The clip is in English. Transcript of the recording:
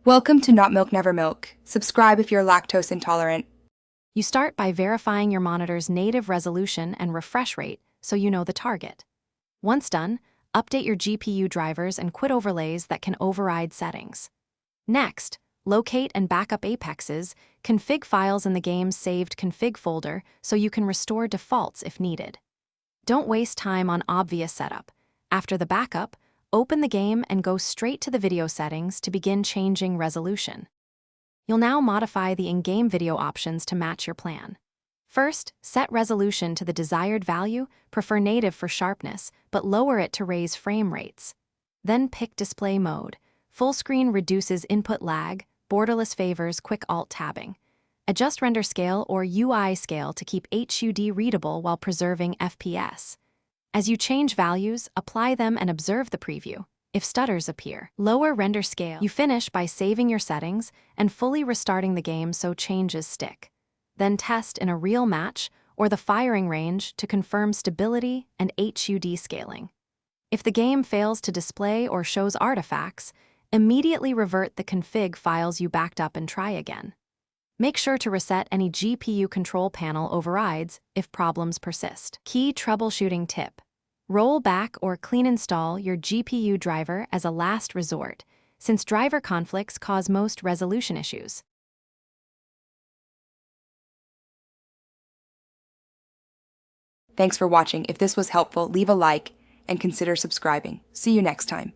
Welcome to Not Milk Never Milk. Subscribe if you're lactose intolerant. You start by verifying your monitor's native resolution and refresh rate so you know the target. Once done, update your GPU drivers and quit overlays that can override settings. Next, locate and backup apexes, config files in the game's saved config folder so you can restore defaults if needed. Don't waste time on obvious setup. After the backup, open the game and go straight to the video settings to begin changing resolution. You'll now modify the in-game video options to match your plan. First, set resolution to the desired value, prefer native for sharpness, but lower it to raise frame rates. Then pick display mode. Full screen reduces input lag, borderless favors quick alt tabbing. Adjust render scale or UI scale to keep HUD readable while preserving FPS. As you change values, apply them and observe the preview. If stutters appear, lower render scale. You finish by saving your settings and fully restarting the game so changes stick. Then test in a real match or the firing range to confirm stability and HUD scaling. If the game fails to display or shows artifacts, immediately revert the config files you backed up and try again. Make sure to reset any GPU control panel overrides if problems persist. Key troubleshooting tip: roll back or clean install your GPU driver as a last resort, since driver conflicts cause most resolution issues. Thanks for watching. If this was helpful, leave a like and consider subscribing. See you next time.